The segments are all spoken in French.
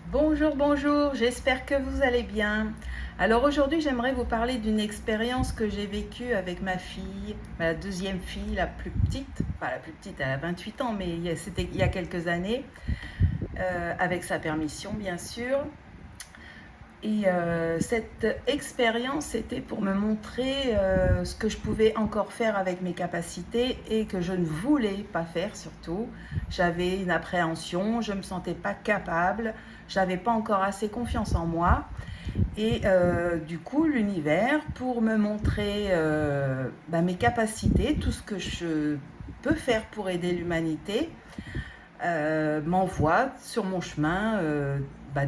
Bonjour, bonjour, j'espère que vous allez bien. Alors aujourd'hui, j'aimerais vous parler d'une expérience que j'ai vécue avec ma fille, ma deuxième fille, la plus petite. Enfin, la plus petite, elle a 28 ans, mais c'était il y a quelques années, avec sa permission, bien sûr. Et cette expérience, c'était pour me montrer ce que je pouvais encore faire avec mes capacités et que je ne voulais pas faire surtout. J'avais une appréhension, je ne me sentais pas capable, j'avais pas encore assez confiance en moi. Et du coup, l'univers, pour me montrer mes capacités, tout ce que je peux faire pour aider l'humanité, m'envoie sur mon chemin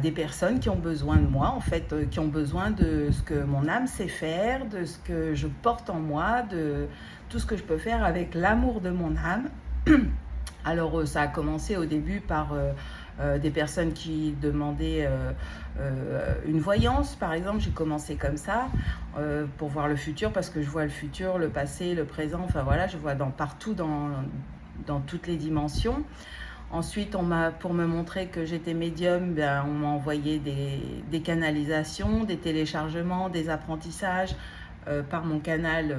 des personnes qui ont besoin de moi, en fait, qui ont besoin de ce que mon âme sait faire, de ce que je porte en moi, de tout ce que je peux faire avec l'amour de mon âme. Alors ça a commencé au début par des personnes qui demandaient une voyance, par exemple. J'ai commencé comme ça pour voir le futur, parce que je vois le futur, le passé, le présent, enfin voilà, je vois partout dans toutes les dimensions. Ensuite, pour me montrer que j'étais médium, on m'a envoyé des canalisations, des téléchargements, des apprentissages par mon canal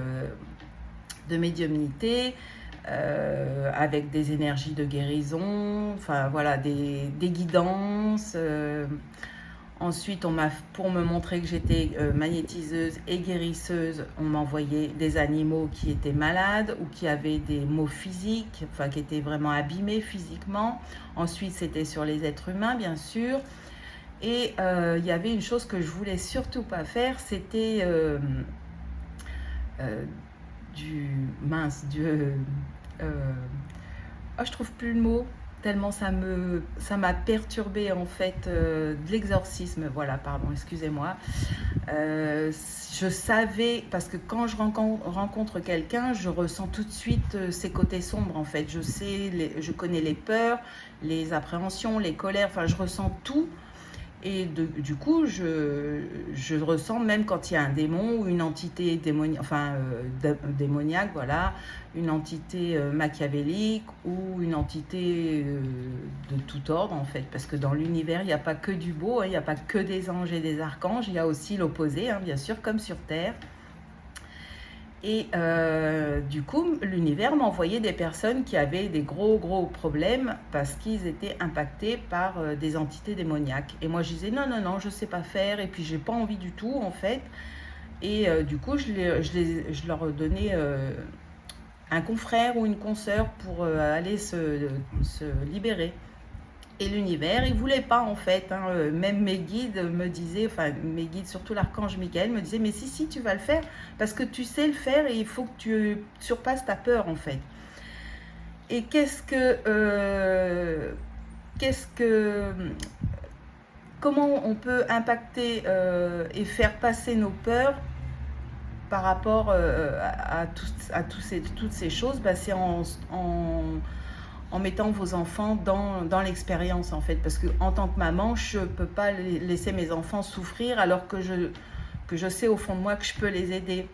de médiumnité, avec des énergies de guérison, enfin voilà, des guidances. Ensuite, pour me montrer que j'étais magnétiseuse et guérisseuse, on m'envoyait des animaux qui étaient malades ou qui avaient des maux physiques, enfin qui étaient vraiment abîmés physiquement. Ensuite, c'était sur les êtres humains, bien sûr. Et il y avait une chose que je voulais surtout pas faire, c'était euh, du mince, je trouve plus le mot, tellement ça m'a perturbé en fait, de l'exorcisme, voilà, pardon, excusez-moi. Je savais, parce que quand je rencontre quelqu'un, je ressens tout de suite ses côtés sombres en fait. Je connais les peurs, les appréhensions, les colères, enfin je ressens tout. Et du coup, je ressens même quand il y a un démon ou une entité démoniaque, voilà, une entité machiavélique ou une entité de tout ordre en fait. Parce que dans l'univers, il n'y a pas que du beau, hein, il n'y a pas que des anges et des archanges, il y a aussi l'opposé, hein, bien sûr, comme sur Terre. Et du coup, l'univers m'envoyait des personnes qui avaient des gros problèmes parce qu'ils étaient impactés par des entités démoniaques. Et moi, je disais non, non, non, je sais pas faire, et puis j'ai pas envie du tout, en fait. Et du coup, je leur donnais un confrère ou une consoeur pour aller se libérer. Et l'univers, il voulait pas en fait, hein. Même mes guides me disaient, enfin mes guides, surtout l'archange Michael, me disaient mais si tu vas le faire, parce que tu sais le faire et il faut que tu surpasses ta peur en fait. Et qu'est-ce que comment on peut impacter et faire passer nos peurs par rapport toutes ces choses, c'est en mettant vos enfants dans l'expérience en fait, parce que en tant que maman, je peux pas laisser mes enfants souffrir alors que je sais au fond de moi que je peux les aider.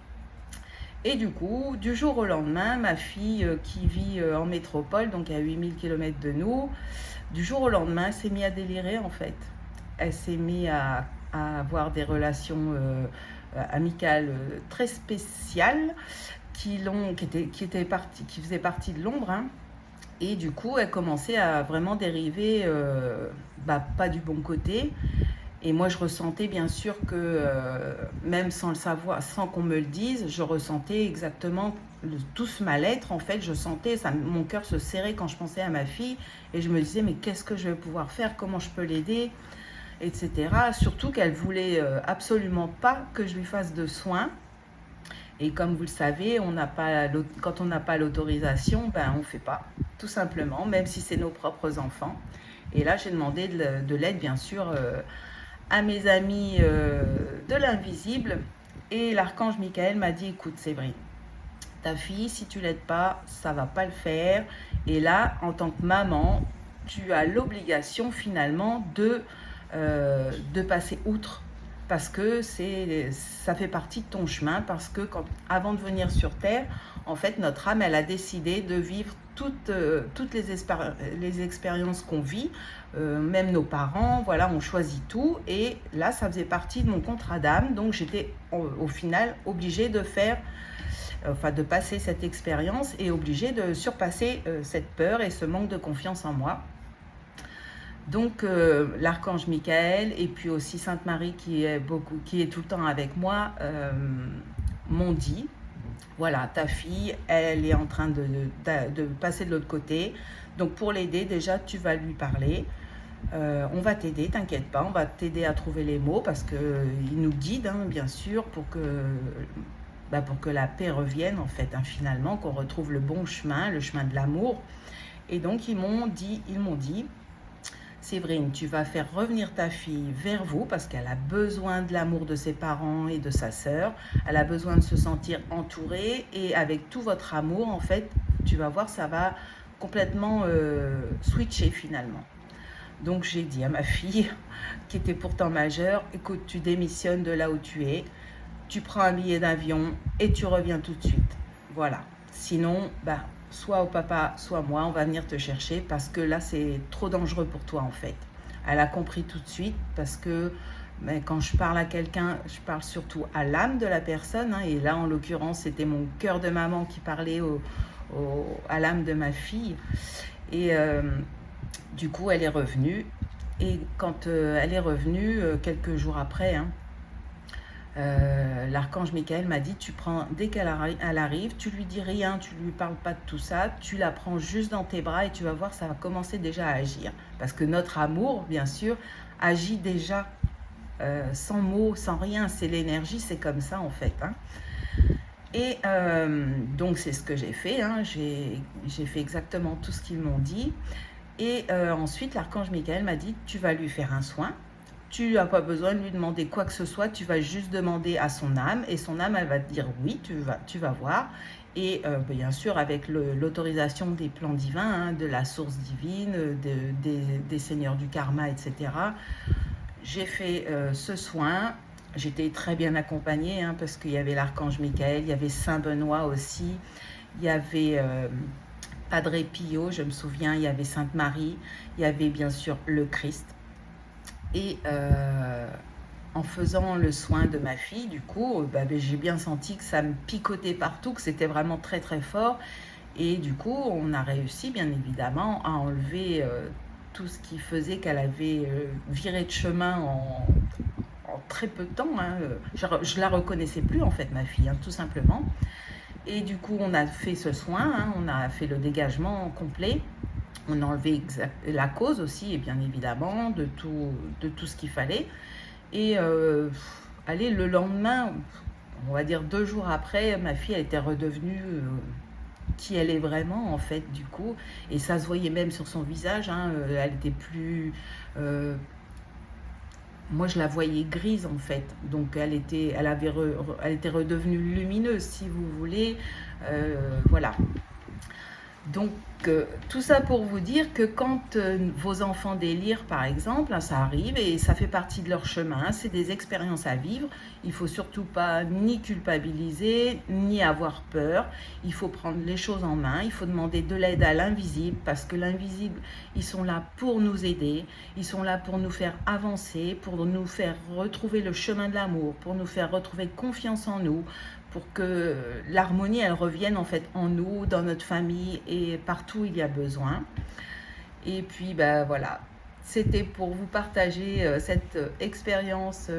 Et du coup, du jour au lendemain, ma fille qui vit en métropole, donc à 8 000 km de nous, du jour au lendemain, s'est mise à délirer en fait. Elle s'est mise à avoir des relations amicales très spéciales qui faisaient partie de l'ombre, hein. Et du coup, elle commençait à vraiment dériver, pas du bon côté. Et moi, je ressentais bien sûr que, même sans le savoir, sans qu'on me le dise, je ressentais exactement tout ce mal-être. En fait, je sentais, mon cœur se serrait quand je pensais à ma fille. Et je me disais, mais qu'est-ce que je vais pouvoir faire? Comment je peux l'aider? Etc. Surtout qu'elle voulait absolument pas que je lui fasse de soins. Et comme vous le savez, quand on n'a pas l'autorisation, on ne fait pas, tout simplement, même si c'est nos propres enfants. Et là, j'ai demandé de l'aide, bien sûr, à mes amis de l'invisible. Et l'archange Michael m'a dit, écoute Séverine, ta fille, si tu l'aides pas, ça va pas le faire. Et là, en tant que maman, tu as l'obligation finalement de passer outre parce que ça fait partie de ton chemin, parce que avant de venir sur Terre, en fait, notre âme, elle a décidé de vivre toutes les expériences qu'on vit, même nos parents, voilà, on choisit tout. Et là, ça faisait partie de mon contrat d'âme, donc j'étais au final obligée de passer cette expérience et obligée de surpasser cette peur et ce manque de confiance en moi. Donc l'archange Michael et puis aussi Sainte Marie qui est tout le temps avec moi m'ont dit, voilà, ta fille, elle est en train de passer de l'autre côté. Donc pour l'aider, déjà, tu vas lui parler. On va t'aider, t'inquiète pas, on va t'aider à trouver les mots parce qu'il nous guide, hein, bien sûr, pour que la paix revienne, en fait, hein, finalement, qu'on retrouve le bon chemin, le chemin de l'amour. Et donc, ils m'ont dit, Séverine, tu vas faire revenir ta fille vers vous parce qu'elle a besoin de l'amour de ses parents et de sa sœur. Elle a besoin de se sentir entourée et avec tout votre amour, en fait, tu vas voir, ça va complètement switcher finalement. Donc j'ai dit à ma fille, qui était pourtant majeure, écoute, tu démissionnes de là où tu es, tu prends un billet d'avion et tu reviens tout de suite. Voilà. Sinon, soit au papa, soit moi, on va venir te chercher parce que là, c'est trop dangereux pour toi, en fait. Elle a compris tout de suite parce que quand je parle à quelqu'un, je parle surtout à l'âme de la personne. Hein, et là, en l'occurrence, c'était mon cœur de maman qui parlait à l'âme de ma fille. Et du coup, elle est revenue. Et quand elle est revenue, quelques jours après, hein, l'archange Michael m'a dit, dès qu'elle arrive, tu lui dis rien, tu lui parles pas de tout ça, tu la prends juste dans tes bras et tu vas voir, ça va commencer déjà à agir. Parce que notre amour, bien sûr, agit déjà sans mots, sans rien, c'est l'énergie, c'est comme ça en fait. Hein. Et donc c'est ce que j'ai fait, hein. J'ai fait exactement tout ce qu'ils m'ont dit. Et ensuite, l'archange Michael m'a dit, tu vas lui faire un soin. Tu n'as pas besoin de lui demander quoi que ce soit, tu vas juste demander à son âme et son âme, elle va te dire oui, tu vas voir. Et bien sûr, avec l'autorisation des plans divins, hein, de la source divine, des seigneurs du karma, etc. J'ai fait ce soin. J'étais très bien accompagnée hein, parce qu'il y avait l'archange Michael, il y avait Saint Benoît aussi, il y avait Padre Pio, je me souviens, il y avait Sainte Marie, il y avait bien sûr le Christ. Et en faisant le soin de ma fille, du coup, j'ai bien senti que ça me picotait partout, que c'était vraiment très très fort. Et du coup, on a réussi bien évidemment à enlever tout ce qui faisait qu'elle avait viré de chemin en très peu de temps. Hein. Je la reconnaissais plus en fait, ma fille, hein, tout simplement. Et du coup, on a fait ce soin, hein, on a fait le dégagement complet. On a enlevé la cause aussi, et bien évidemment, de tout ce qu'il fallait. Et allez, le lendemain, on va dire 2 jours après, ma fille, elle était redevenue qui elle est vraiment, en fait, du coup. Et ça se voyait même sur son visage, hein, elle était plus... moi, je la voyais grise, en fait. Donc, elle était redevenue lumineuse, si vous voulez. Voilà. Donc, tout ça pour vous dire que quand vos enfants délirent, par exemple, hein, ça arrive et ça fait partie de leur chemin, c'est des expériences à vivre. Il ne faut surtout pas ni culpabiliser, ni avoir peur. Il faut prendre les choses en main, il faut demander de l'aide à l'invisible, parce que l'invisible, ils sont là pour nous aider, ils sont là pour nous faire avancer, pour nous faire retrouver le chemin de l'amour, pour nous faire retrouver confiance en nous, pour que l'harmonie, elle revienne en fait en nous, dans notre famille et partout où il y a besoin. Et puis, voilà, c'était pour vous partager cette expérience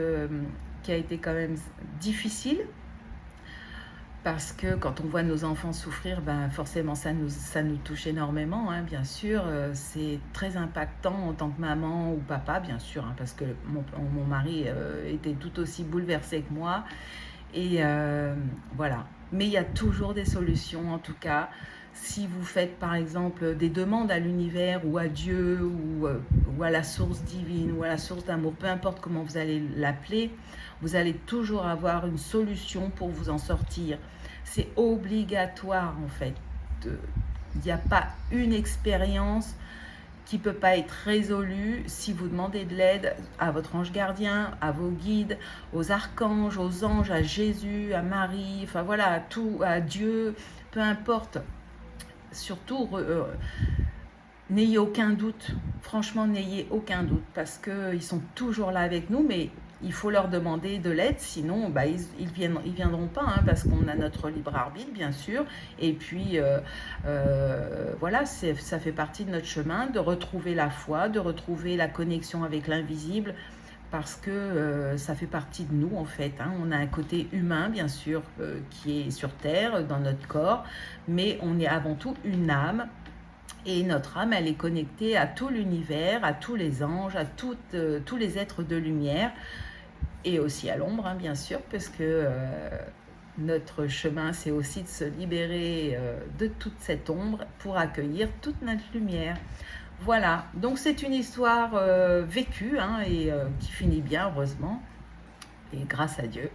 qui a été quand même difficile. Parce que quand on voit nos enfants souffrir, forcément ça nous touche énormément, hein, bien sûr. C'est très impactant en tant que maman ou papa, bien sûr, hein, parce que mon mari était tout aussi bouleversé que moi. Et voilà. Mais il y a toujours des solutions, en tout cas. Si vous faites par exemple des demandes à l'univers ou à Dieu ou à la source divine ou à la source d'amour, peu importe comment vous allez l'appeler, vous allez toujours avoir une solution pour vous en sortir. C'est obligatoire en fait. Il n'y a pas une expérience qui ne peut pas être résolu si vous demandez de l'aide à votre ange gardien, à vos guides, aux archanges, aux anges, à Jésus, à Marie, enfin voilà, à tout, à Dieu, peu importe. Surtout, n'ayez aucun doute, franchement, n'ayez aucun doute, parce qu'ils sont toujours là avec nous, mais il faut leur demander de l'aide, sinon bah, ils viendront pas, hein, parce qu'on a notre libre arbitre, bien sûr, et puis voilà, ça fait partie de notre chemin, de retrouver la foi, de retrouver la connexion avec l'invisible, parce que ça fait partie de nous en fait, hein. On a un côté humain bien sûr qui est sur Terre, dans notre corps, mais on est avant tout une âme. Et notre âme, elle est connectée à tout l'univers, à tous les anges, à tous les êtres de lumière, et aussi à l'ombre, hein, bien sûr, parce que notre chemin, c'est aussi de se libérer de toute cette ombre pour accueillir toute notre lumière. Voilà, donc c'est une histoire vécue, hein, et qui finit bien, heureusement, et grâce à Dieu.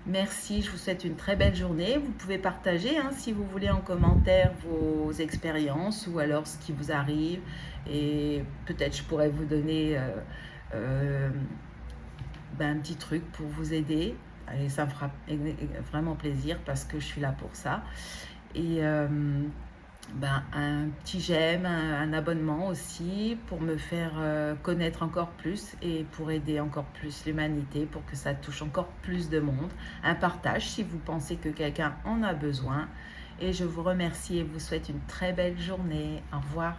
Merci, je vous souhaite une très belle journée. Vous pouvez partager, hein, si vous voulez, en commentaire vos expériences ou alors ce qui vous arrive. Et peut-être je pourrais vous donner un petit truc pour vous aider. Et ça me fera vraiment plaisir parce que je suis là pour ça. Et un petit j'aime, un abonnement aussi pour me faire connaître encore plus et pour aider encore plus l'humanité, pour que ça touche encore plus de monde. Un partage si vous pensez que quelqu'un en a besoin. Et je vous remercie et vous souhaite une très belle journée. Au revoir.